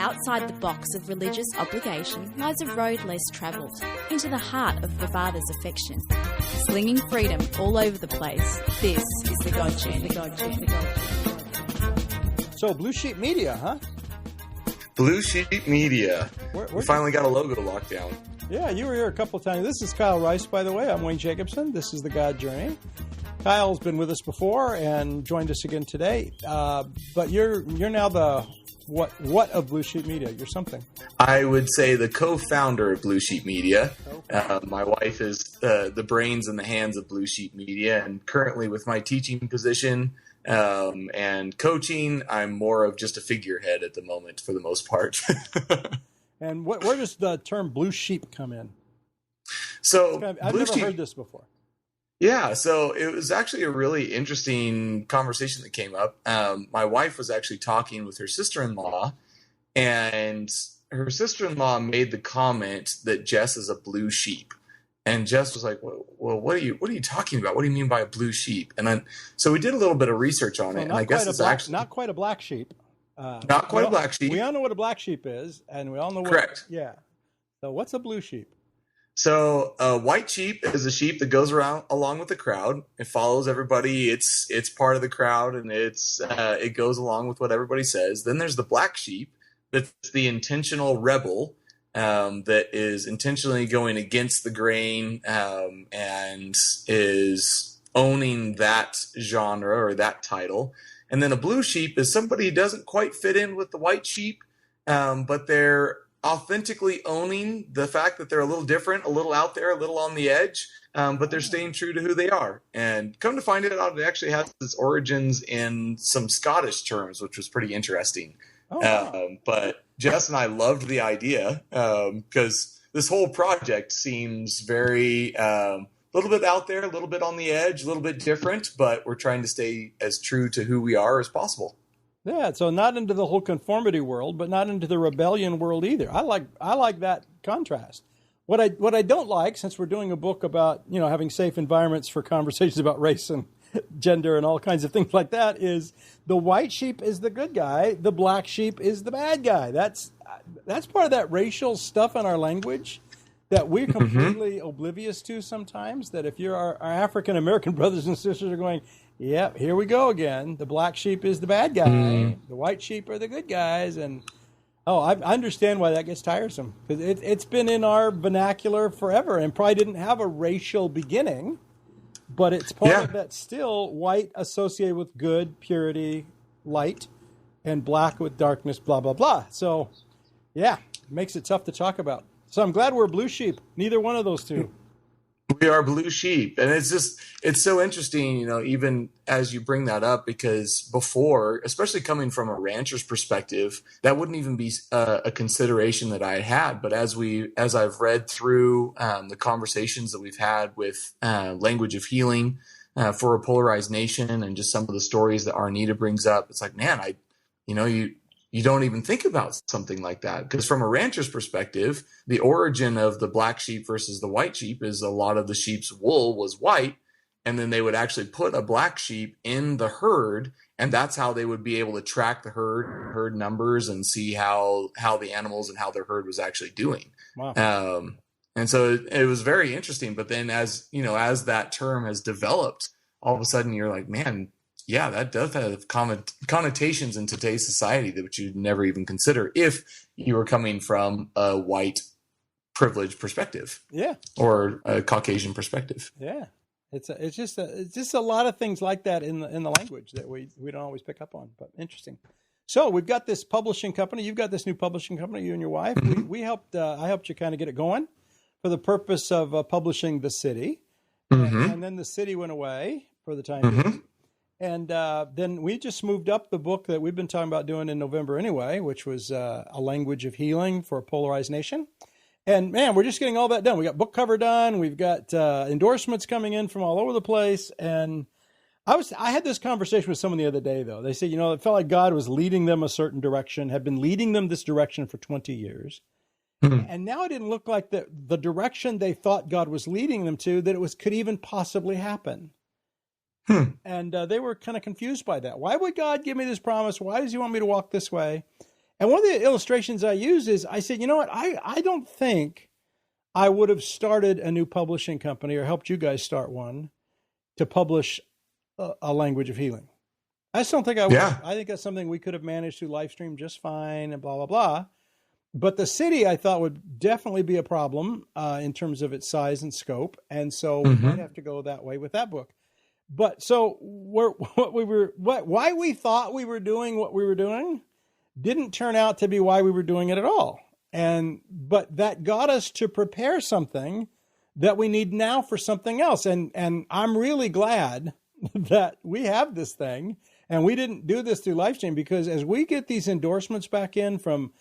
Outside the box of religious obligation lies a road less travelled, into the heart of the Father's affection. Slinging freedom all over the place, this is the God Journey. So, Blue Sheep Media, huh? Blue Sheep Media. We finally got a logo locked down. Yeah, you were here a couple of times. This is Kyle Rice, by the way. I'm Wayne Jacobsen. This is the God Journey. Kyle's been with us before and joined us again today. But you're now the what of Blue Sheep Media? You're something. I would say the co-founder of Blue Sheep Media. My wife is the brains and the hands of Blue Sheep Media, and currently with my teaching position and coaching, I'm more of just a figurehead at the moment for the most part. And where does the term blue sheep come in? So I've never heard this before. Yeah, so it was actually a really interesting conversation that came up. My wife was actually talking with her sister-in-law, and her sister-in-law made the comment that Jess is a blue sheep. And Jess was like, well, what are you talking about? What do you mean by a blue sheep? And then, so we did a little bit of research on it, and I guess it's actually not quite a black sheep. Not quite a black sheep. We all know what a black sheep is, and we all know correct. Yeah. So what's a blue sheep? So a white sheep is a sheep that goes around along with the crowd. It follows everybody. It's part of the crowd, and it goes along with what everybody says. Then there's the black sheep. That's the intentional rebel that is intentionally going against the grain and is owning that genre or that title. And then a blue sheep is somebody who doesn't quite fit in with the white sheep, but they're authentically owning the fact that they're a little different, a little out there, a little on the edge, but they're staying true to who they are. And come to find it out, it actually has its origins in some Scottish terms, which was pretty interesting. But Jess and I loved the idea because this whole project seems very a little bit out there, a little bit on the edge, a little bit different, but we're trying to stay as true to who we are as possible. Yeah, so not into the whole conformity world, but not into the rebellion world either. I like that contrast. What I don't like, since we're doing a book about having safe environments for conversations about race and gender and all kinds of things like that, is the white sheep is the good guy, the black sheep is the bad guy. That's part of that racial stuff in our language that we're completely oblivious to sometimes. That if you're our African American brothers and sisters are going, yep, here we go again. The black sheep is the bad guy. The white sheep are the good guys. And, I understand why that gets tiresome. Because it's been in our vernacular forever and probably didn't have a racial beginning. But it's part of that still, white associated with good, purity, light, and black with darkness, blah, blah, blah. So, yeah, it makes it tough to talk about. So I'm glad we're blue sheep. Neither one of those two. We are blue sheep. And it's so interesting, even as you bring that up, because before, especially coming from a rancher's perspective, that wouldn't even be a consideration that I had. But as I've read through the conversations that we've had with Language of Healing for a Polarized Nation and just some of the stories that Arnita brings up, it's like, man, you don't even think about something like that. Because from a rancher's perspective, the origin of the black sheep versus the white sheep is a lot of the sheep's wool was white, and then they would actually put a black sheep in the herd, and that's how they would be able to track the herd numbers and see how the animals and how their herd was actually doing. Wow. And so it was very interesting. But then as that term has developed, all of a sudden you're like, man, yeah, that does have connotations in today's society that you'd never even consider if you were coming from a white privileged perspective, or a Caucasian perspective. Yeah, it's just a lot of things like that in the language that we don't always pick up on. But interesting. So we've got this publishing company. You've got this new publishing company. You and your wife. We helped. I helped you kind of get it going for the purpose of publishing The City, and then The City went away for the time being. And then we just moved up the book that we've been talking about doing in November anyway, which was A Language of Healing for a Polarized Nation. And, man, we're just getting all that done. We got book cover done. We've got endorsements coming in from all over the place. And I had this conversation with someone the other day, though. They said, it felt like God was leading them a certain direction, had been leading them this direction for 20 years. And now it didn't look like the direction they thought God was leading them to, that it could even possibly happen. And they were kind of confused by that. Why would God give me this promise? Why does he want me to walk this way? And one of the illustrations I use is I said, you know what? I don't think I would have started a new publishing company or helped you guys start one to publish a language of healing. I just don't think I would. Yeah. I think that's something we could have managed through live stream just fine and blah, blah, blah. But the city, I thought, would definitely be a problem in terms of its size and scope. And so we might have to go that way with that book. But so why we thought we were doing what we were doing didn't turn out to be why we were doing it at all. But that got us to prepare something that we need now for something else. And I'm really glad that we have this thing and we didn't do this through live stream, because as we get these endorsements back in from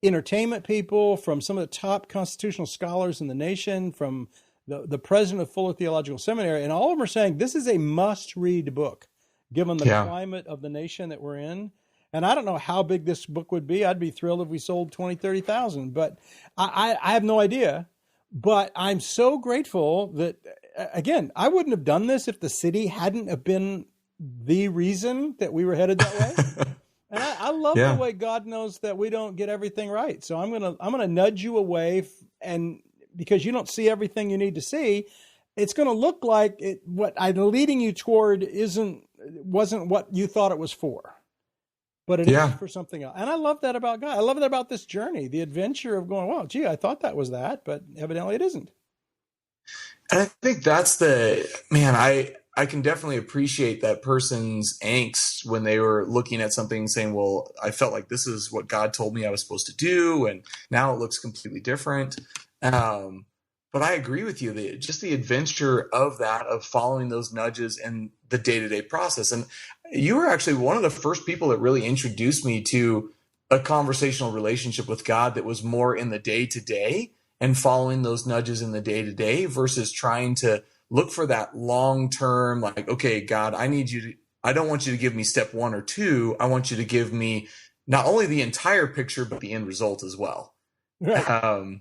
entertainment people, from some of the top constitutional scholars in the nation, from the president of Fuller Theological Seminary, and all of them are saying this is a must-read book, given the climate of the nation that we're in. And I don't know how big this book would be. I'd be thrilled if we sold 20, 30,000, but I have no idea. But I'm so grateful that, again, I wouldn't have done this if the city hadn't have been the reason that we were headed that way. And I love the way God knows that we don't get everything right. So I'm gonna nudge you away, and because you don't see everything you need to see, it's going to look like what I'm leading you toward wasn't what you thought it was for, but it is for something else. And I love that about God. I love that about this journey, the adventure of going, well, gee, I thought that was that, but evidently it isn't. And I think that's I can definitely appreciate that person's angst when they were looking at something saying, well, I felt like this is what God told me I was supposed to do, and now it looks completely different. But I agree with you, just the adventure of that, of following those nudges in the day-to-day process. And you were actually one of the first people that really introduced me to a conversational relationship with God that was more in the day-to-day and following those nudges in the day-to-day versus trying to look for that long-term, like, okay, God, I don't want you to give me step 1 or 2. I want you to give me not only the entire picture, but the end result as well. Right.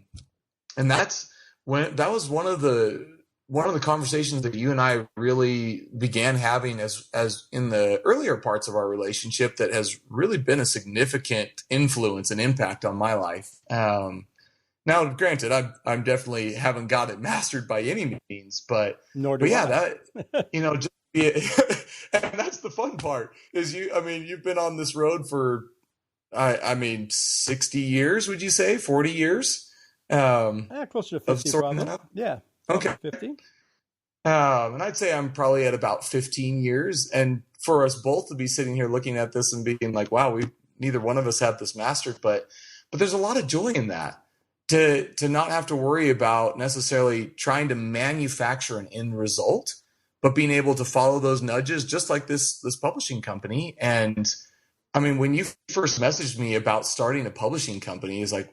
And that was one of the conversations that you and I really began having as in the earlier parts of our relationship that has really been a significant influence and impact on my life. Now, granted, I'm definitely haven't got it mastered by any means, but nor do I. That and that's the fun part is you've been on this road for 60 years, would you say 40 years? Closer to 50, probably. Yeah. Okay. 50. And I'd say I'm probably at about 15 years. And for us both to be sitting here looking at this and being like, wow, neither one of us have this mastered, but there's a lot of joy in that to not have to worry about necessarily trying to manufacture an end result, but being able to follow those nudges, just like this publishing company. And I mean, when you first messaged me about starting a publishing company, it's like,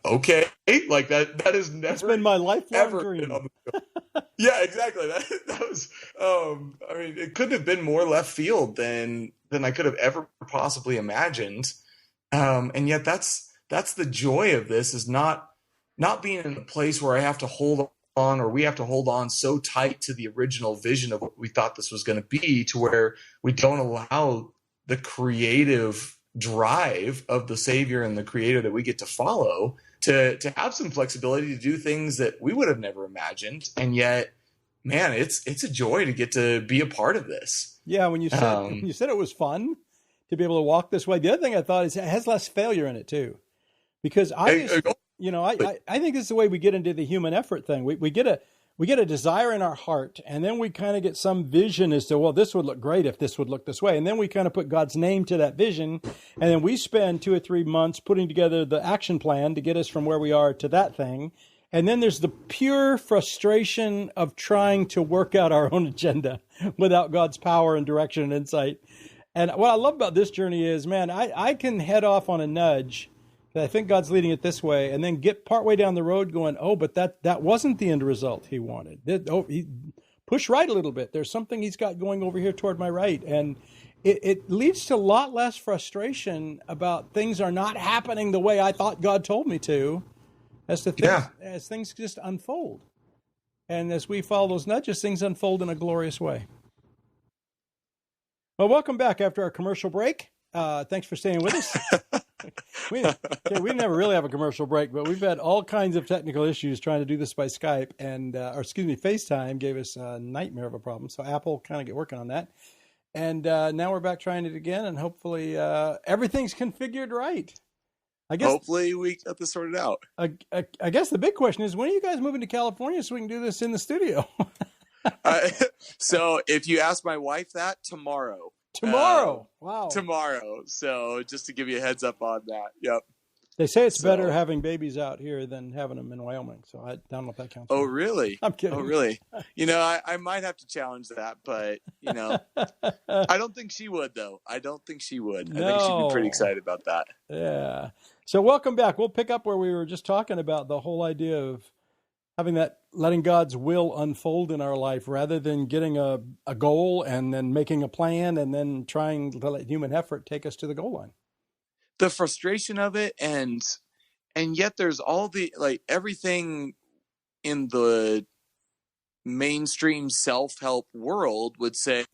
okay, like that is never. It's been my lifelong dream. Yeah, exactly. That was. It couldn't have been more left field than I could have ever possibly imagined. And yet, that's the joy of this, is not being in a place where I have to hold on, or we have to hold on so tight to the original vision of what we thought this was going to be, to where we don't allow the creative drive of the Savior and the Creator that we get to follow to have some flexibility to do things that we would have never imagined. And yet, man, it's a joy to get to be a part of this. Yeah, when you said it was fun to be able to walk this way. The other thing I thought is it has less failure in it too, because I think this is the way we get into the human effort thing. We get a desire in our heart, and then we kind of get some vision as to, well, this would look great if this would look this way. And then we kind of put God's name to that vision. And then we spend 2 or 3 months putting together the action plan to get us from where we are to that thing. And then there's the pure frustration of trying to work out our own agenda without God's power and direction and insight. And what I love about this journey is, man, I can head off on a nudge that I think God's leading it this way, and then get partway down the road going, oh, but that wasn't the end result he wanted. He push right a little bit. There's something he's got going over here toward my right. And it leads to a lot less frustration about things are not happening the way I thought God told me to, as things just unfold. And as we follow those nudges, things unfold in a glorious way. Well, welcome back after our commercial break. Thanks for staying with us. We never really have a commercial break, but we've had all kinds of technical issues trying to do this by Skype FaceTime gave us a nightmare of a problem. So Apple kind of get working on that. And now we're back trying it again, and hopefully everything's configured right. I guess hopefully we got this sorted out. I guess the big question is, when are you guys moving to California so we can do this in the studio? So if you ask my wife that, tomorrow. Wow. Tomorrow. So just to give you a heads up on that. Yep. They say it's better having babies out here than having them in Wyoming. So I don't know if that counts. Oh, really? I'm kidding. Oh, really? I might have to challenge that, but, I don't think she would, though. I don't think she would. No. I think she'd be pretty excited about that. Yeah. So welcome back. We'll pick up where we were just talking about the whole idea of letting God's will unfold in our life rather than getting a goal and then making a plan and then trying to let human effort take us to the goal line. The frustration of it, and yet there's all the, everything in the mainstream self-help world would say,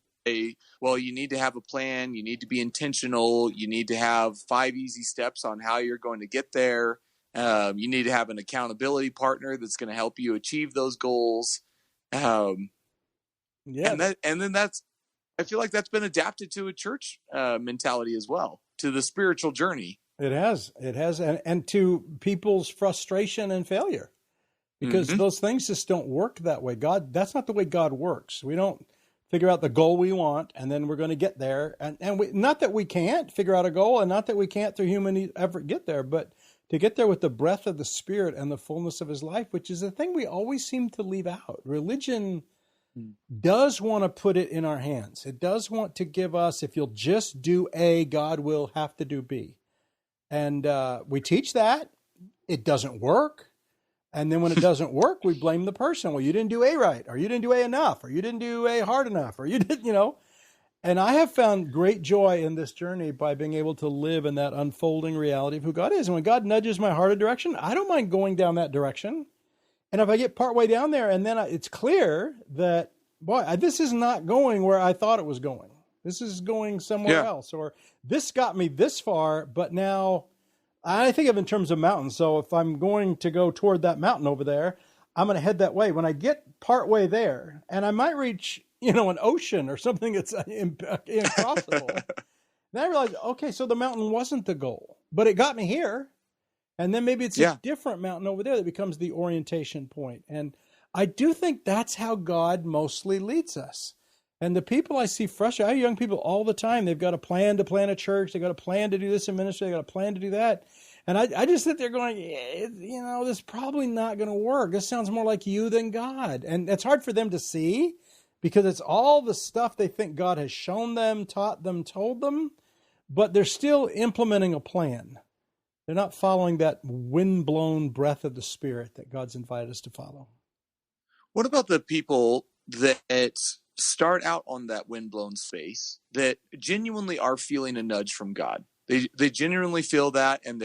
well, you need to have a plan, you need to be intentional, you need to have 5 easy steps on how you're going to get there. You need to have an accountability partner that's going to help you achieve those goals. Yeah. And then I feel like that's been adapted to a church mentality as well, to the spiritual journey. It has. And to people's frustration and failure, because those things just don't work that way. That's not the way God works. We don't figure out the goal we want, and then we're going to get there. And not that we can't figure out a goal, and not that we can't through human effort get there, but to get there with the breath of the Spirit and the fullness of his life, which is the thing we always seem to leave out. Religion does want to put it in our hands. It does want to give us, if you'll just do A, God will have to do B. And we teach that. It doesn't work. And then when it doesn't work, we blame the person. Well, you didn't do A right, or you didn't do A enough, or you didn't do A hard enough, or you didn't, And I have found great joy in this journey by being able to live in that unfolding reality of who God is. And when God nudges my heart a direction, I don't mind going down that direction. And if I get partway down there and then it's clear that, this is not going where I thought it was going. This is going somewhere else. Or this got me this far, but now I think of it in terms of mountains. So if I'm going to go toward that mountain over there, I'm going to head that way. When I get partway there, and I might reach an ocean or something that's impossible. Then I realized, okay, so the mountain wasn't the goal, but it got me here. And then maybe it's a different mountain over there that becomes the orientation point. And I do think that's how God mostly leads us. And the people I see frustrated, I have young people all the time. They've got a plan to plant a church. They've got a plan to do this in ministry. They've got a plan to do that. And I just sit there going, this is probably not going to work. This sounds more like you than God. And it's hard for them to see, because it's all the stuff they think God has shown them, taught them, told them, but they're still implementing a plan. They're not following that wind-blown breath of the Spirit that God's invited us to follow. What about the people that start out on that wind-blown space that genuinely are feeling a nudge from God? They genuinely feel that, and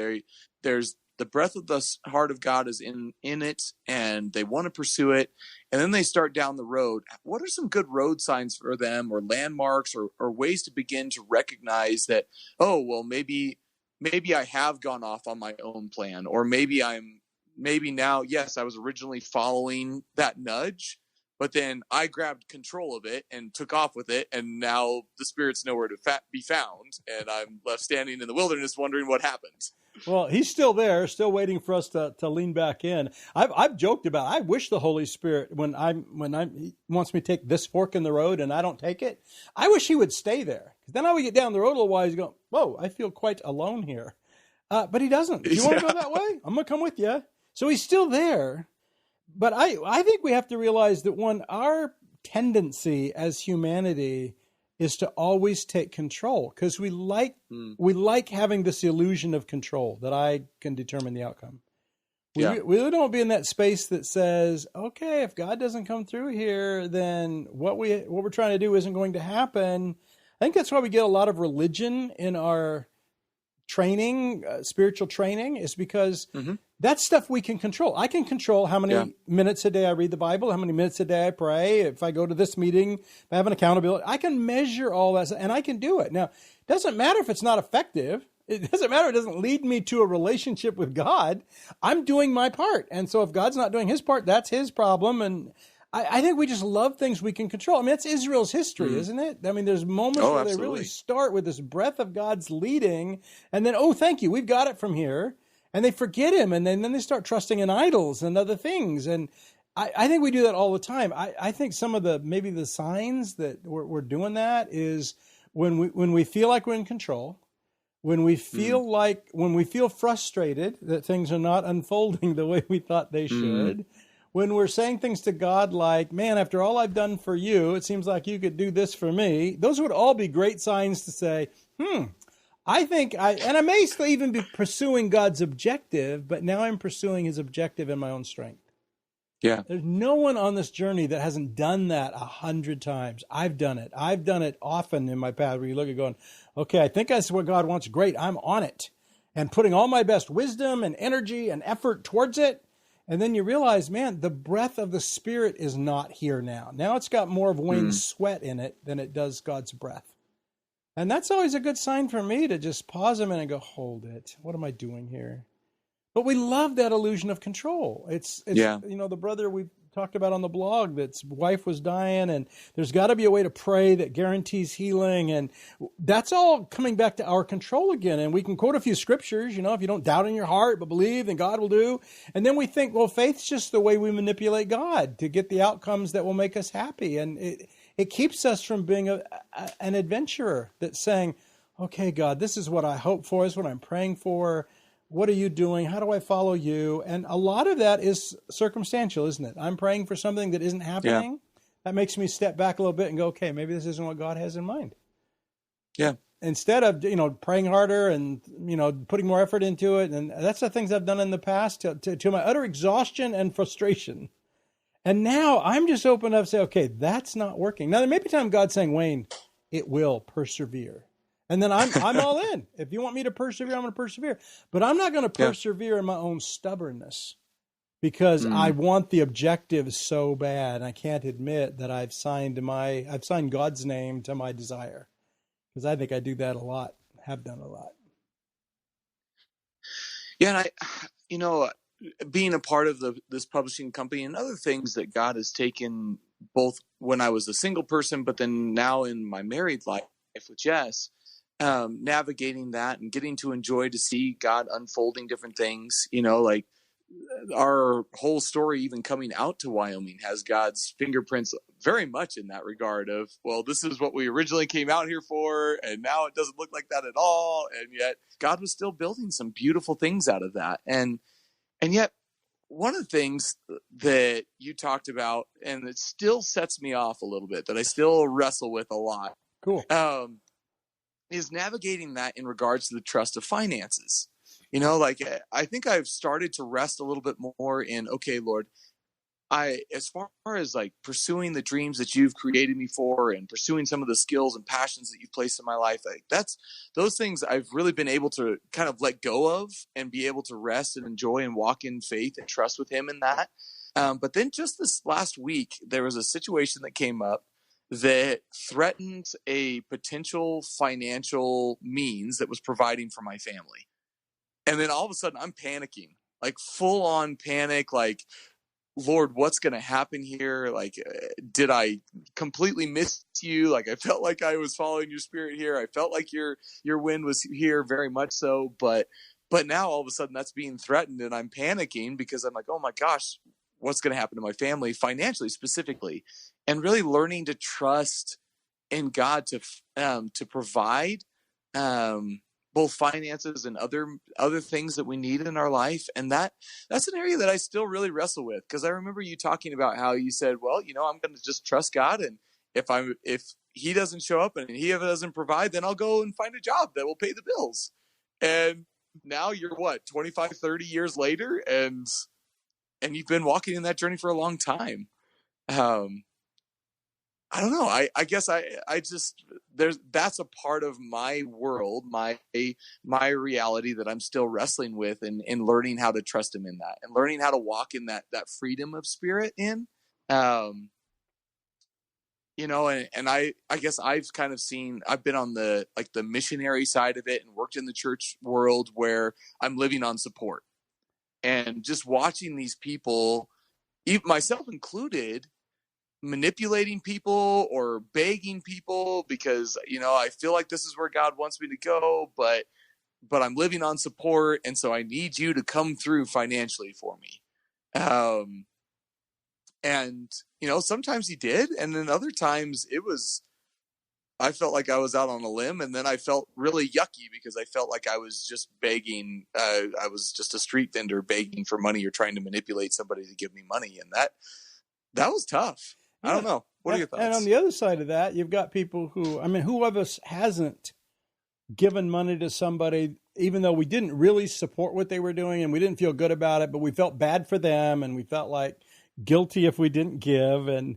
there's the breath of the heart of God is in it, and they want to pursue it. And then they start down the road. What are some good road signs for them, or landmarks, or ways to begin to recognize that, maybe I have gone off on my own plan, or maybe now, yes, I was originally following that nudge, but then I grabbed control of it and took off with it, and now the Spirit's nowhere to be found, and I'm left standing in the wilderness wondering what happened. Well, he's still there, still waiting for us to lean back in. I've joked about it. I wish the Holy Spirit, when he wants me to take this fork in the road and I don't take it, I wish he would stay there. Because then I would get down the road a little while, he's going, whoa, I feel quite alone here. But he doesn't. Do you want to go that way? I'm going to come with you. So he's still there. But I think we have to realize that our tendency as humanity is to always take control, because we like having this illusion of control that I can determine the outcome. We really don't want to be in that space that says, okay, if God doesn't come through here, then what we're trying to do isn't going to happen. I think that's why we get a lot of religion in our training, spiritual training, is because that's stuff we can control. I can control how many minutes a day I read the Bible, how many minutes a day I pray. If I go to this meeting, if I have an accountability, I can measure all that, and I can do it. Now, it doesn't matter if it's not effective. It doesn't matter. It doesn't lead me to a relationship with God. I'm doing my part. And so if God's not doing his part, that's his problem. And I think we just love things we can control. I mean, that's Israel's history, isn't it? I mean, there's moments where they really start with this breath of God's leading, and then, oh, thank you, we've got it from here. And they forget him, and then they start trusting in idols and other things. And I think we do that all the time. I think some of maybe the signs that we're doing that is when we feel like we're in control, when we feel frustrated that things are not unfolding the way we thought they should, when we're saying things to God like, man, after all I've done for you, it seems like you could do this for me. Those would all be great signs to say, I think and I may still even be pursuing God's objective, but now I'm pursuing his objective in my own strength. Yeah. There's no one on this journey that hasn't done that 100 times. I've done it. I've done it often in my path where you look at going, okay, I think that's what God wants. Great. I'm on it and putting all my best wisdom and energy and effort towards it. And then you realize, man, the breath of the Spirit is not here now. Now it's got more of Wayne's sweat in it than it does God's breath. And that's always a good sign for me to just pause a minute and go, hold it. What am I doing here? But we love that illusion of control. It's the brother we talked about on the blog that's wife was dying, and there's got to be a way to pray that guarantees healing. And that's all coming back to our control again. And we can quote a few scriptures, if you don't doubt in your heart, but believe, then God will do. And then we think, well, faith's just the way we manipulate God to get the outcomes that will make us happy. And it keeps us from being an adventurer that's saying, okay, God, this is what I hope for, this is what I'm praying for. What are you doing? How do I follow you? And a lot of that is circumstantial, isn't it? I'm praying for something that isn't happening. Yeah. That makes me step back a little bit and go, okay, maybe this isn't what God has in mind. Yeah. Instead of, praying harder and, putting more effort into it. And that's the things I've done in the past to my utter exhaustion and frustration. And now I'm just open up and say, okay, that's not working. Now, there may be time God's saying, Wayne, it will persevere. And then I'm all in. If you want me to persevere, I'm going to persevere. But I'm not going to persevere in my own stubbornness because I want the objective so bad. And I can't admit that I've signed God's name to my desire, because I think I do that a lot, have done a lot. Yeah, and being a part of this publishing company and other things that God has taken both when I was a single person, but then now in my married life with Jess, navigating that and getting to see God unfolding different things, like our whole story, even coming out to Wyoming, has God's fingerprints very much in that regard of, well, this is what we originally came out here for, and now it doesn't look like that at all. And yet God was still building some beautiful things out of that. And yet one of the things that you talked about, and it still sets me off a little bit, that I still wrestle with a lot. Cool. Is navigating that in regards to the trust of finances. I think I've started to rest a little bit more in, okay, Lord, as far as like pursuing the dreams that you've created me for and pursuing some of the skills and passions that you've placed in my life, like those things I've really been able to kind of let go of and be able to rest and enjoy and walk in faith and trust with him in that. But then just this last week, there was a situation that came up that threatened a potential financial means that was providing for my family. And then all of a sudden I'm panicking, like full on panic, like, Lord, what's going to happen here? Like, did I completely miss you? Like, I felt like I was following your spirit here. I felt like your wind was here very much so, but now all of a sudden that's being threatened and I'm panicking because I'm like, oh my gosh, what's going to happen to my family financially specifically? And really learning to trust in God to provide both finances and other things that we need in our life. And that's an area that I still really wrestle with, because I remember you talking about how you said, well, I'm going to just trust God, and if he doesn't show up and he doesn't provide, then I'll go and find a job that will pay the bills. And now you're 25, 30 years later, and you've been walking in that journey for a long time. I don't know. I guess I just, that's a part of my world, my reality that I'm still wrestling with, and learning how to trust him in that, and learning how to walk in that freedom of spirit in, you know, and I guess I've kind of I've been on the missionary side of it and worked in the church world where I'm living on support, and just watching these people, myself included, manipulating people or begging people because, you know, I feel like this is where God wants me to go, but I'm living on support, and so I need you to come through financially for me. And, you know, sometimes he did, and then other times I felt like I was out on a limb, and then I felt really yucky because I felt like I was just begging. I was just a street vendor begging for money or trying to manipulate somebody to give me money, and that was tough. Yeah. I don't know. What are your thoughts? And on the other side of that, you've got people who, I mean, who of us hasn't given money to somebody, even though we didn't really support what they were doing and we didn't feel good about it, but we felt bad for them and we felt like guilty if we didn't give. And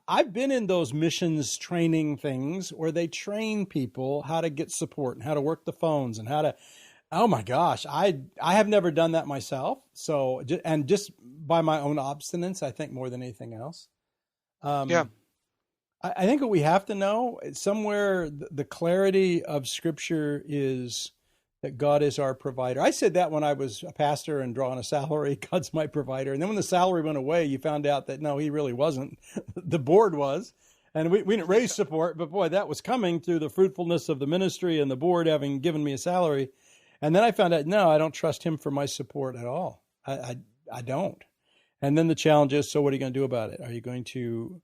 I've been in those missions training things where they train people how to get support and how to work the phones and how to, oh my gosh, I have never done that myself. So, and just by my own obstinance, I think more than anything else. I think what we have to know is somewhere the clarity of Scripture is that God is our provider. I said that when I was a pastor and drawing a salary, God's my provider. And then when the salary went away, you found out that no, he really wasn't. The board was. And we didn't raise support, but boy, that was coming through the fruitfulness of the ministry and the board having given me a salary. And then I found out, no, I don't trust him for my support at all. I don't. And then the challenge is, so what are you going to do about it? Are you going to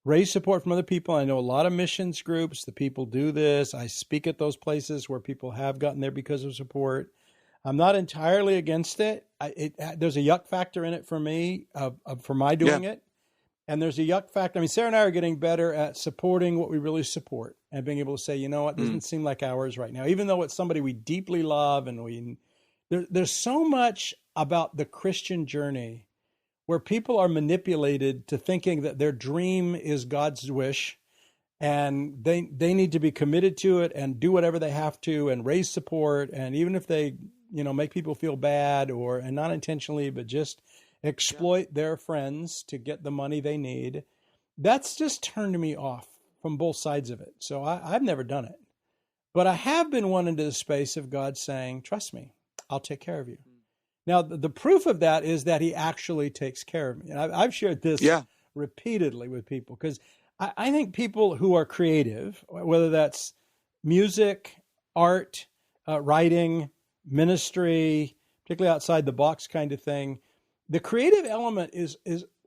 raise support from other people? I know a lot of missions groups, the people do this. I speak at those places where people have gotten there because of support. I'm not entirely against it. There's a yuck factor in it for me, for my doing it. And there's a yuck factor. I mean, Sarah and I are getting better at supporting what we really support and being able to say, you know what, doesn't seem like ours right now, even though it's somebody we deeply love. And there's so much about the Christian journey where people are manipulated to thinking that their dream is God's wish and they need to be committed to it and do whatever they have to and raise support. And even if they, you know, make people feel bad and not intentionally, but just exploit their friends to get the money they need, that's just turned me off from both sides of it. So I've never done it. But I have been one into the space of God saying, trust me, I'll take care of you. Now, the proof of that is that he actually takes care of me. And I've shared this repeatedly with people because I think people who are creative, whether that's music, art, writing, ministry, particularly outside the box kind of thing, the creative element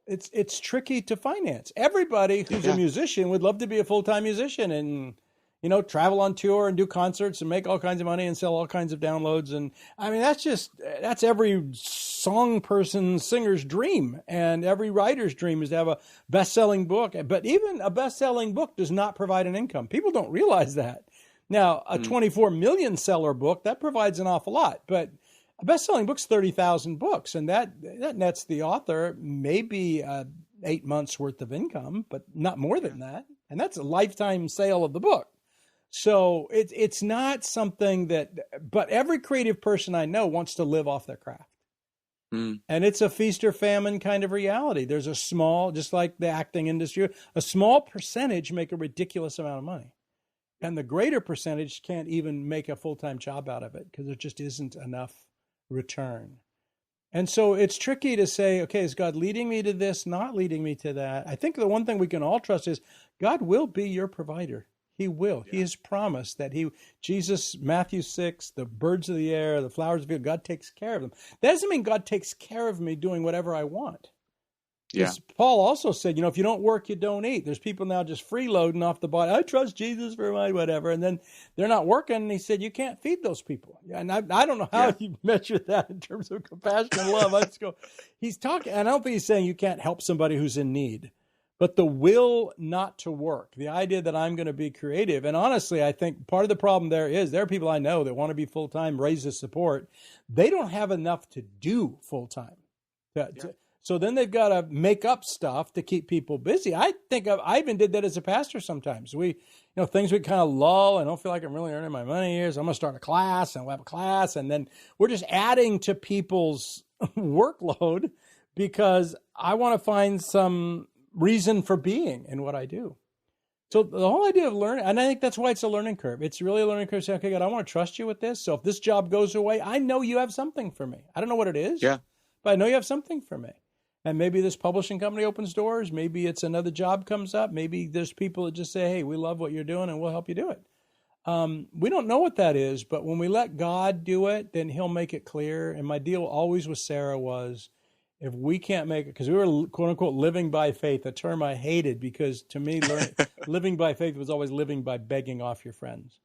it's tricky to finance. Everybody who's a musician would love to be a full-time musician and, you know, travel on tour and do concerts and make all kinds of money and sell all kinds of downloads. And I mean, that's every singer's dream. And every writer's dream is to have a best-selling book. But even a best-selling book does not provide an income. People don't realize that. Now, a 24 million seller book, that provides an awful lot. But a best-selling book's 30,000 books. And that nets the author maybe 8 months worth of income, but not more than that. And that's a lifetime sale of the book. So it's not something but every creative person I know wants to live off their craft. And it's a feast or famine kind of reality. There's a small, just like the acting industry, a small percentage make a ridiculous amount of money. And the greater percentage can't even make a full-time job out of it because there just isn't enough return. And so it's tricky to say, okay, is God leading me to this, not leading me to that? I think the one thing we can all trust is God will be your provider. He will. Yeah. He has promised that Jesus, Matthew 6, the birds of the air, the flowers of the field, God takes care of them. That doesn't mean God takes care of me doing whatever I want. Yeah. Paul also said, you know, if you don't work, you don't eat. There's people now just freeloading off the body. I trust Jesus for my whatever. And then they're not working. And he said, you can't feed those people. And I don't know how you measure that in terms of compassion and love. I just go, he's talking, and I don't think he's saying you can't help somebody who's in need. But the will not to work, the idea that I'm going to be creative. And honestly, I think part of the problem there are people I know that want to be full-time, raise the support. They don't have enough to do full-time. So then they've got to make up stuff to keep people busy. I even did that as a pastor sometimes. Things we kind of lull. I don't feel like I'm really earning my money here, so I'm going to start a class, and we'll have a class. And then we're just adding to people's workload because I want to find some reason for being in what I do. So the whole idea of learning, and I think that's why it's a learning curve. It's really a learning curve. Say, okay, God, I want to trust you with this. So if this job goes away, I know you have something for me. I don't know what it is, but I know you have something for me. And maybe this publishing company opens doors. Maybe it's another job comes up. Maybe there's people that just say, hey, we love what you're doing and we'll help you do it. We don't know what that is, but when we let God do it, then he'll make it clear. And my deal always with Sarah was, if we can't make it, because we were, quote unquote, living by faith, a term I hated because to me, living by faith was always living by begging off your friends.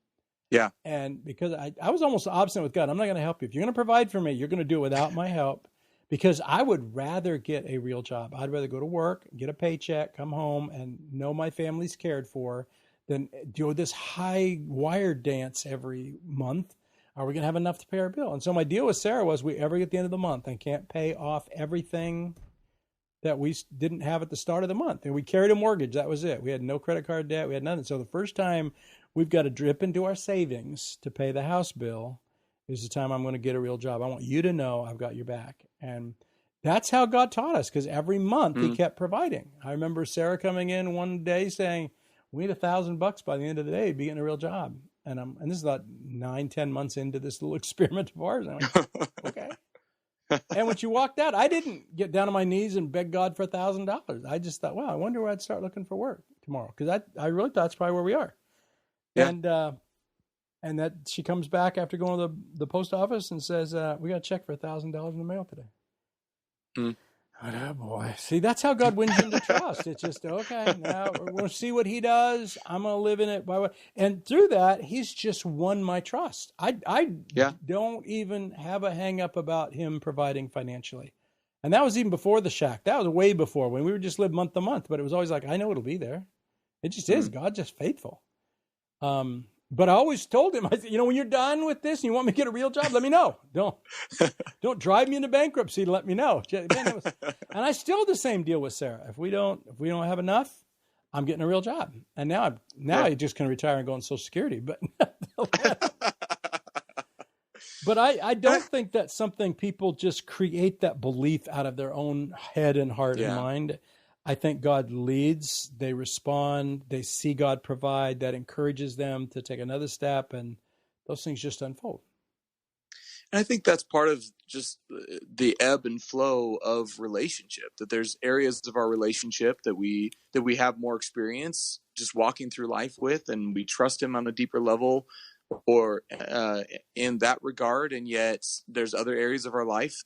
Yeah. And because I was almost obstinate with God, I'm not going to help you. If you're going to provide for me, you're going to do it without my help. Because I would rather get a real job. I'd rather go to work, get a paycheck, come home, and know my family's cared for than do this high wire dance every month. Are we going to have enough to pay our bill? And so my deal with Sarah was we ever get the end of the month and can't pay off everything that we didn't have at the start of the month. And we carried a mortgage. That was it. We had no credit card debt. We had nothing. So the first time we've got to drip into our savings to pay the house bill is the time I'm going to get a real job. I want you to know I've got your back. And that's how God taught us, because every month he kept providing. I remember Sarah coming in one day saying, we need $1,000 by the end of the day to be getting a real job. And this is about 9-10 months into this little experiment of ours. I'm like, okay. And when she walked out, I didn't get down on my knees and beg God for $1,000. I just thought, wow, I wonder where I'd start looking for work tomorrow. Because I really thought that's probably where we are. Yeah. And that she comes back after going to the post office and says, we got a check for $1,000 in the mail today. Oh, boy. See, that's how God wins you into trust. It's just, okay, now we're going to see what he does. I'm going to live in it by what. And through that, he's just won my trust. I don't even have a hang up about him providing financially. And that was even before the shack. That was way before when we would just live month to month. But it was always like, I know it'll be there. It just is. God's just faithful. But I always told him, I said, when you're done with this and you want me to get a real job, let me know. Don't drive me into bankruptcy to let me know. And I still have the same deal with Sarah. If we don't have enough, I'm getting a real job. And now I just can retire and go on Social Security. But I don't think that's something people just create that belief out of their own head and heart and mind. I think God leads, they respond, they see God provide, that encourages them to take another step, and those things just unfold. And I think that's part of just the ebb and flow of relationship, that there's areas of our relationship that we have more experience just walking through life with, and we trust him on a deeper level or in that regard. And yet there's other areas of our life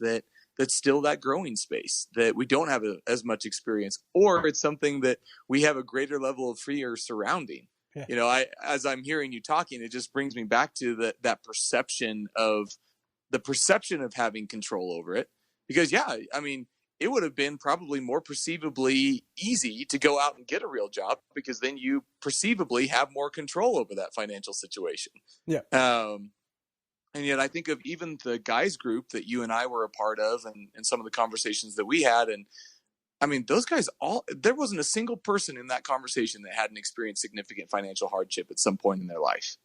that's still that growing space that we don't have as much experience, or it's something that we have a greater level of fear surrounding. Yeah. As I'm hearing you talking, it just brings me back to that perception of having control over it. Because it would have been probably more perceivably easy to go out and get a real job, because then you perceivably have more control over that financial situation. Yeah. And yet I think of even the guys group that you and I were a part of, and some of the conversations that we had. And I mean, those guys there wasn't a single person in that conversation that hadn't experienced significant financial hardship at some point in their life.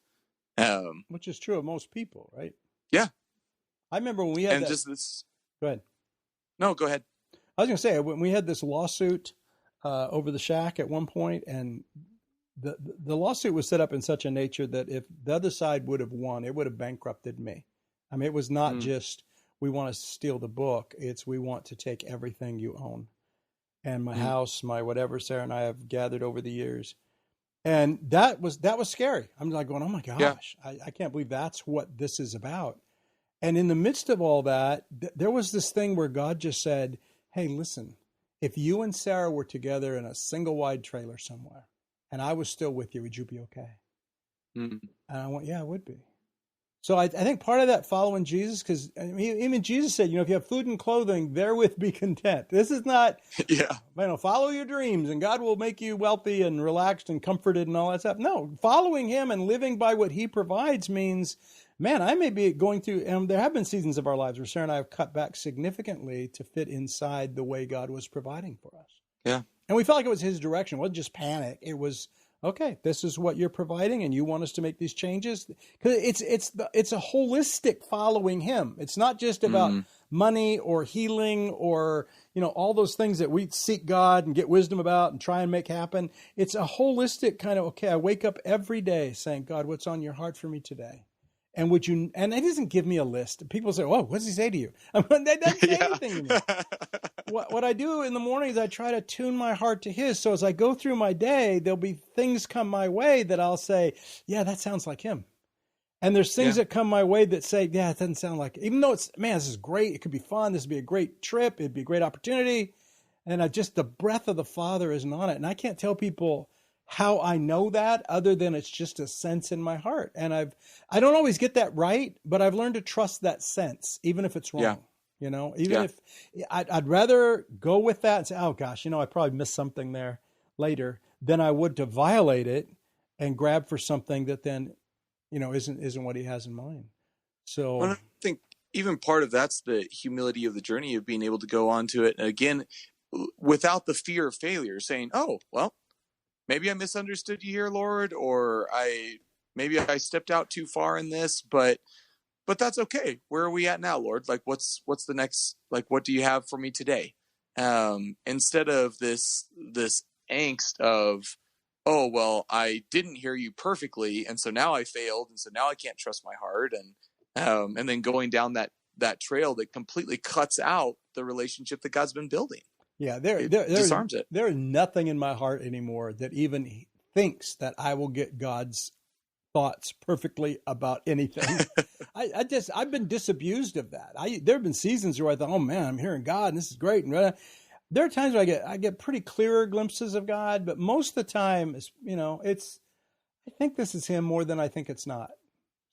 Which is true of most people, right? Yeah. I remember when we had Go ahead. No, go ahead. I was going to say, when we had this lawsuit over the shack at one point, and the lawsuit was set up in such a nature that if the other side would have won, it would have bankrupted me. I mean, it was not just, we want to steal the book. It's, we want to take everything you own. And my house, my whatever Sarah and I have gathered over the years. And that was scary. I'm like going, oh my gosh, I can't believe that's what this is about. And in the midst of all that, there was this thing where God just said, hey, listen, if you and Sarah were together in a single wide trailer somewhere, and I was still with you, would you be okay? And I went, yeah, I would be. So I think part of that following Jesus, because I mean, even Jesus said, if you have food and clothing, therewith be content. This is not, follow your dreams and God will make you wealthy and relaxed and comforted and all that stuff. No, following him and living by what he provides means, man, I may be going through, and there have been seasons of our lives where Sarah and I have cut back significantly to fit inside the way God was providing for us. Yeah. And we felt like it was his direction. It wasn't just panic. It was, okay, this is what you're providing, and you want us to make these changes. Because it's a holistic following him. It's not just about money or healing or all those things that we seek God and get wisdom about and try and make happen. It's a holistic kind of, okay, I wake up every day saying, God, what's on your heart for me today? And would you? And it doesn't give me a list. People say, "Whoa, what does he say to you?" I mean, that doesn't say anything to me. What I do in the morning is I try to tune my heart to his. So as I go through my day, there'll be things come my way that I'll say, "Yeah, that sounds like him." And there's things that come my way that say, "Yeah, it doesn't sound like." Even though it's, man, this is great. It could be fun. This would be a great trip. It'd be a great opportunity. And the breath of the Father isn't on it. And I can't tell people how I know that other than it's just a sense in my heart. And I don't always get that right, but I've learned to trust that sense, even if it's wrong, if I'd rather go with that and say, oh gosh, I probably missed something there later than I would to violate it and grab for something that then, isn't what he has in mind. So well, I think even part of that's the humility of the journey of being able to go on to it. And again, without the fear of failure, saying, oh, well, maybe I misunderstood you here, Lord, or maybe I stepped out too far in this, but that's okay. Where are we at now, Lord? Like, what's the next? Like, what do you have for me today? Instead of this angst of, oh well, I didn't hear you perfectly, and so now I failed, and so now I can't trust my heart, and then going down that trail that completely cuts out the relationship that God's been building. Yeah, there disarms it. There is nothing in my heart anymore that even thinks that I will get God's thoughts perfectly about anything. I've been disabused of that. There have been seasons where I thought, oh man, I'm hearing God and this is great. And there are times where I get pretty clearer glimpses of God, but most of the time, I think this is him more than I think it's not.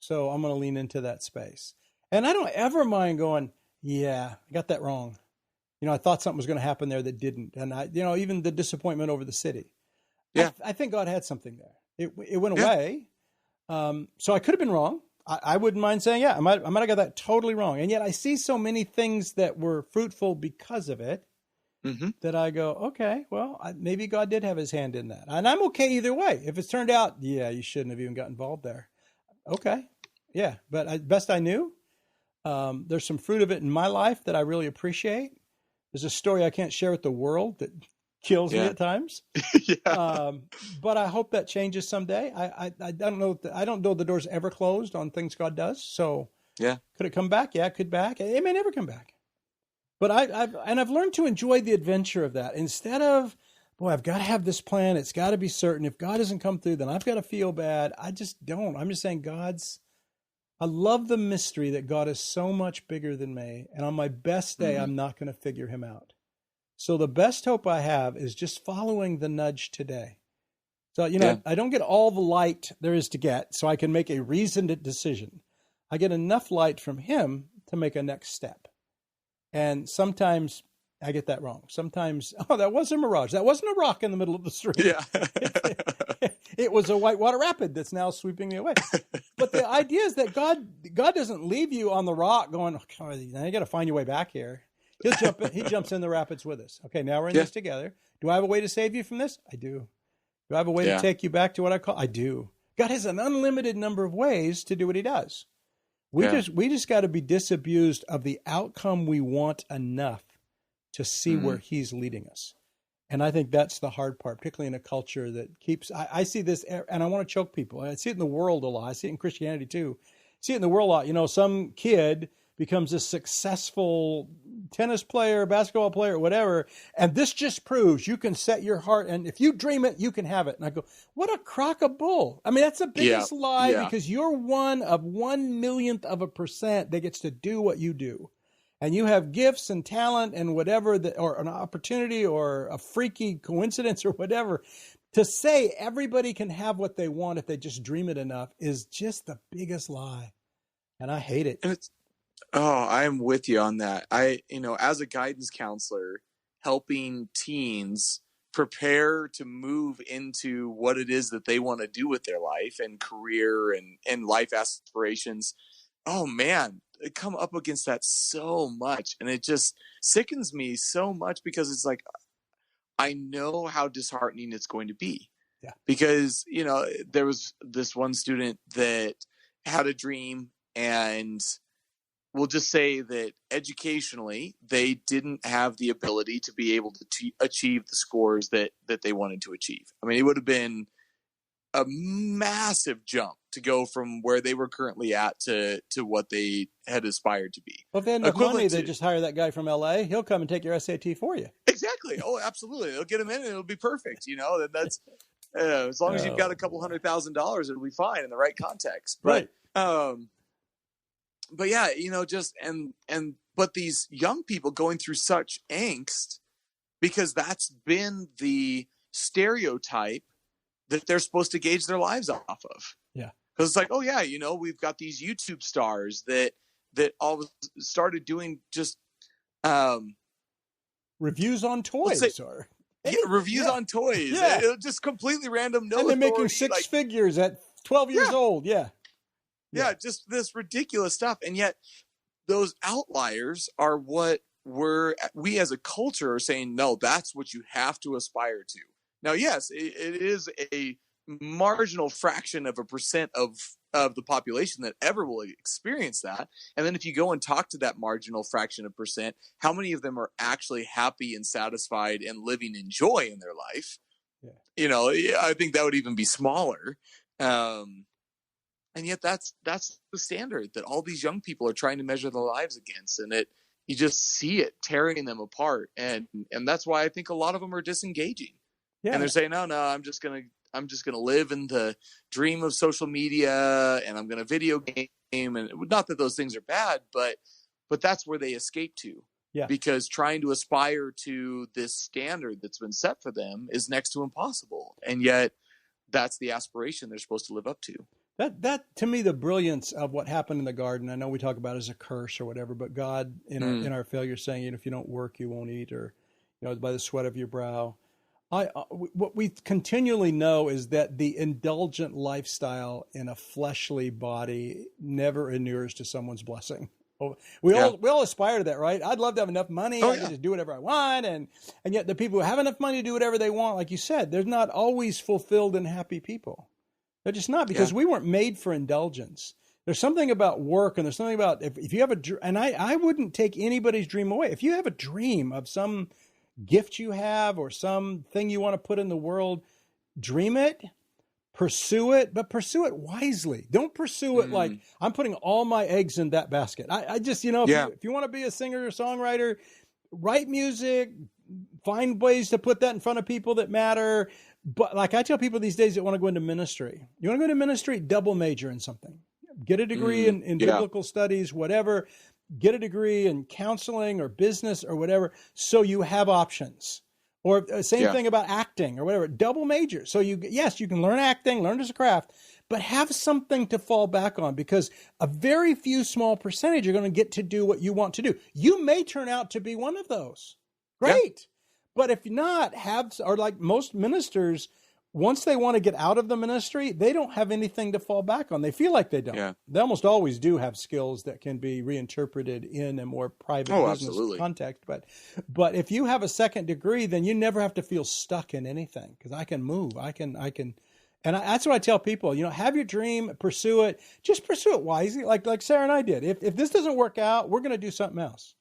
So I'm going to lean into that space. And I don't ever mind going, yeah, I got that wrong. I thought something was going to happen there that didn't. And even the disappointment over the city. Yeah. I think God had something there. It went away. So I could have been wrong. I wouldn't mind saying, I might have got that totally wrong. And yet I see so many things that were fruitful because of it that I go, okay, well, maybe God did have his hand in that. And I'm okay either way. If it's turned out, you shouldn't have even got involved there. Okay. Yeah. But best I knew, there's some fruit of it in my life that I really appreciate. There's a story I can't share with the world that kills me at times. But I hope that changes someday. I don't know. I don't know the door's ever closed on things God does. So could it come back? Yeah, it could back. It may never come back. But I've learned to enjoy the adventure of that instead of, boy, I've got to have this plan. It's got to be certain. If God doesn't come through, then I've got to feel bad. I just don't. I'm just saying I love the mystery that God is so much bigger than me. And on my best day, I'm not going to figure him out. So the best hope I have is just following the nudge today. So, I don't get all the light there is to get so I can make a reasoned decision. I get enough light from him to make a next step. And sometimes I get that wrong. Sometimes, that was a mirage. That wasn't a rock in the middle of the stream. Yeah. It was a whitewater rapid that's now sweeping me away. But the idea is that God doesn't leave you on the rock going, oh, now you got to find your way back here. He jumps in the rapids with us. Okay, now we're in this together. Do I have a way to save you from this? I do. Do I have a way to take you back to what I call? I do. God has an unlimited number of ways to do what he does. We just got to be disabused of the outcome we want enough to see where he's leading us. And I think that's the hard part, particularly in a culture that keeps, I see this, and I want to choke people. I see it in the world a lot. I see it in Christianity too. I see it in the world a lot. Some kid becomes a successful tennis player, basketball player, whatever. And this just proves you can set your heart. And if you dream it, you can have it. And I go, what a crock of bull. I mean, that's the biggest lie because you're one of 1/1,000,000% that gets to do what you do. And you have gifts and talent and whatever, or an opportunity or a freaky coincidence or whatever. To say everybody can have what they want if they just dream it enough is just the biggest lie. And I hate it. And I am with you on that. As a guidance counselor, helping teens prepare to move into what it is that they want to do with their life and career and life aspirations. Oh man, I come up against that so much. And it just sickens me so much because it's like, I know how disheartening it's going to be. Yeah. Because, there was this one student that had a dream, and we'll just say that educationally, they didn't have the ability to be able to achieve the scores that they wanted to achieve. I mean, it would have been a massive jump to go from where they were currently at to what they had aspired to be. Well, if they had enough money, they just hire that guy from LA. He'll come and take your SAT for you. Exactly. Oh, absolutely. They'll get him in and it'll be perfect. That's as long as you've got a couple $100,000, it'll be fine in the right context. But, right. But yeah, but these young people going through such angst because that's been the stereotype that they're supposed to gauge their lives off of. Yeah. Because it's like, oh yeah, we've got these YouTube stars that all started doing just reviews on toys reviews on toys. Yeah. Just completely random. No, and they're making six figures at 12 years old. Yeah. Yeah, just this ridiculous stuff. And yet those outliers are what we as a culture are saying, no, that's what you have to aspire to. Now, yes, it is a marginal fraction of a percent of the population that ever will experience that. And then if you go and talk to that marginal fraction of percent, how many of them are actually happy and satisfied and living in joy in their life? Yeah. I think that would even be smaller. And yet that's the standard that all these young people are trying to measure their lives against. And you just see it tearing them apart. And that's why I think a lot of them are disengaging. Yeah. And they're saying, no, I'm just going to live in the dream of social media, and I'm going to video game. And not that those things are bad, but that's where they escape to. Yeah. Because trying to aspire to this standard that's been set for them is next to impossible. And yet that's the aspiration they're supposed to live up to. That to me, the brilliance of what happened in the garden, I know we talk about it as a curse or whatever, but God in our failure saying, if you don't work, you won't eat, or, by the sweat of your brow. What we continually know is that the indulgent lifestyle in a fleshly body never inures to someone's blessing. We all aspire to that, right? I'd love to have enough money. I can just do whatever I want. And yet the people who have enough money to do whatever they want, like you said, they're not always fulfilled and happy people. They're just not, because we weren't made for indulgence. There's something about work, and there's something about if you have and I wouldn't take anybody's dream away. If you have a dream of some gift you have or something you want to put in the world, dream it, pursue it, but pursue it wisely. Don't pursue it like I'm putting all my eggs in that basket. I just, if you want to be a singer or songwriter, write music, find ways to put that in front of people that matter. But like I tell people these days that want to go into ministry, you want to go into ministry, double major in something. Get a degree in biblical studies, whatever. Get a degree in counseling or business or whatever, so you have options. Or same thing about acting or whatever. Double major. So you can learn acting, learn as a craft, but have something to fall back on, because a very few small percentage are going to get to do what you want to do. You may turn out to be one of those. Great. Yeah. But if not, or like most ministers, once they want to get out of the ministry, they don't have anything to fall back on. They feel like they don't. Yeah. They almost always do have skills that can be reinterpreted in a more private business context. But if you have a second degree, then you never have to feel stuck in anything, because I can move. That's what I tell people. Have your dream, pursue it. Just pursue it wisely, like Sarah and I did. If this doesn't work out, we're going to do something else.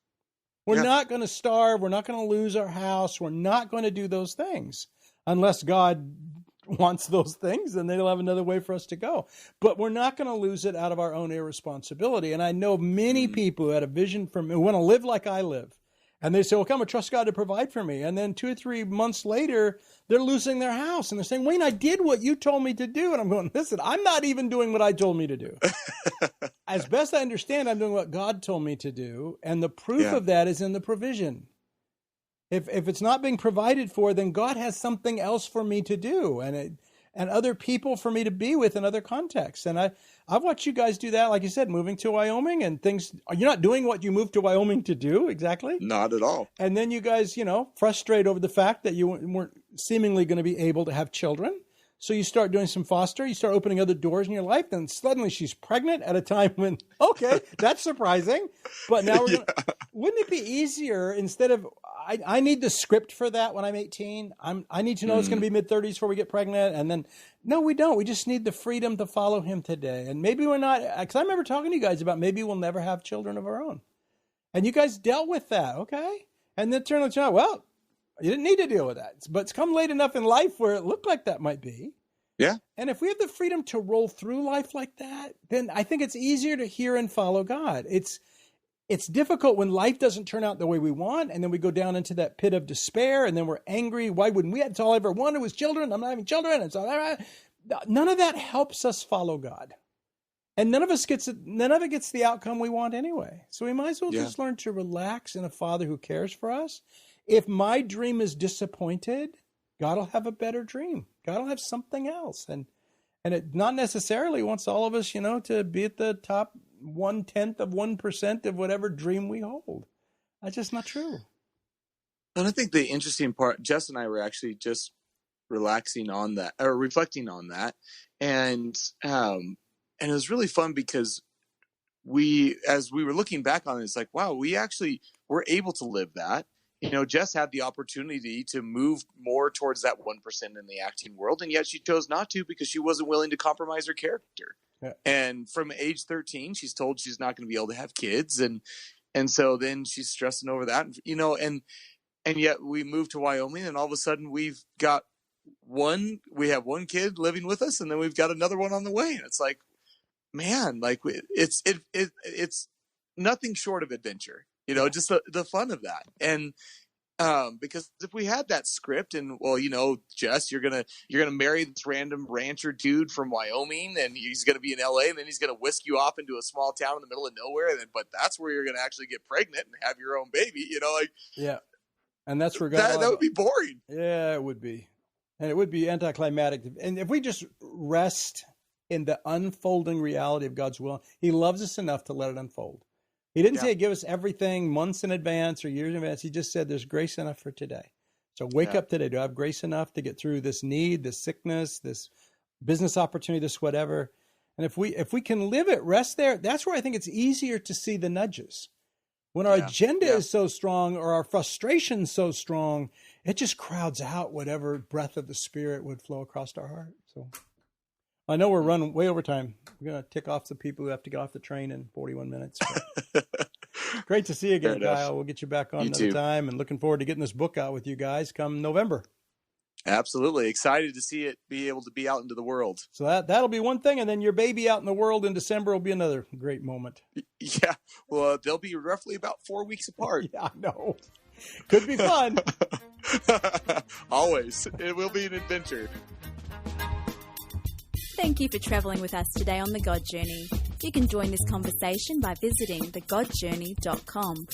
We're not going to starve. We're not going to lose our house. We're not going to do those things unless God wants those things, then they'll have another way for us to go. But we're not going to lose it out of our own irresponsibility. And I know many people who had a vision who want to live like I live. And they say, well, come and trust God to provide for me. And then 2 or 3 months later, they're losing their house. And they're saying, Wayne, I did what you told me to do. And I'm going, listen, I'm not even doing what I told me to do. As best I understand, I'm doing what God told me to do. And the proof of that is in the provision. If it's not being provided for, then God has something else for me to do. And and other people for me to be with in other contexts. And I've watched you guys do that, like you said, moving to Wyoming and things. You're not doing what you moved to Wyoming to do, exactly. Not at all. And then you guys, frustrate over the fact that you weren't seemingly going to be able to have children. So you start doing some foster, you start opening other doors in your life, then suddenly she's pregnant at a time when, okay, that's surprising. But now wouldn't it be easier instead of, I need the script for that when I'm 18. I need to know it's going to be mid-30s before we get pregnant. And then, no, we don't. We just need the freedom to follow him today. And maybe we're not, because I remember talking to you guys about maybe we'll never have children of our own. And you guys dealt with that, okay? And then turn out, well, you didn't need to deal with that. But it's come late enough in life where it looked like that might be. Yeah. And if we have the freedom to roll through life like that, then I think it's easier to hear and follow God. It's difficult when life doesn't turn out the way we want, and then we go down into that pit of despair, and then we're angry. Why wouldn't we? It's all I ever wanted was children. I'm not having children. It's all none of that helps us follow God. And none of it gets the outcome we want anyway. So we might as well just learn to relax in a Father who cares for us. If my dream is disappointed, God will have a better dream. God will have something else. And it not necessarily wants all of us, to be at the top 1/10 of 1% of whatever dream we hold. That's just not true. And I think the interesting part, Jess and I were actually just relaxing on that, or reflecting on that. And it was really fun because as we were looking back on it, it's like, wow, we actually were able to live that. Jess had the opportunity to move more towards that 1% in the acting world, and yet she chose not to because she wasn't willing to compromise her character. Yeah. And from age 13, she's told she's not going to be able to have kids, and so then she's stressing over that, and yet we moved to Wyoming, and all of a sudden we have one kid living with us, and then we've got another one on the way, and it's like, man, like it's nothing short of adventure. Just the fun of that. And because if we had that script and, Jess, you're gonna marry this random rancher dude from Wyoming, and he's gonna be in LA, and then he's gonna whisk you off into a small town in the middle of nowhere, but that's where you're gonna actually get pregnant and have your own baby. Yeah, and that's where God, that would be boring. Yeah, it would be, and it would be anticlimactic. And if we just rest in the unfolding reality of God's will, He loves us enough to let it unfold. He didn't say give us everything months in advance or years in advance. He just said there's grace enough for today. So wake up today. Do I have grace enough to get through this need, this sickness, this business opportunity, this whatever? And if we can live it, rest there, that's where I think it's easier to see the nudges. When our agenda is so strong or our frustration so strong, it just crowds out whatever breath of the Spirit would flow across our heart. So I know we're running way over time. We're going to tick off the people who have to get off the train in 41 minutes. Great to see you again, Kyle. We'll get you back on another time, and looking forward to getting this book out with you guys come November. Absolutely. Excited to see it be able to be out into the world. So that'll be one thing, and then your baby out in the world in December will be another great moment. Yeah. Well, they'll be roughly about 4 weeks apart. Yeah, I know. Could be fun. Always. It will be an adventure. Thank you for travelling with us today on The God Journey. You can join this conversation by visiting thegodjourney.com.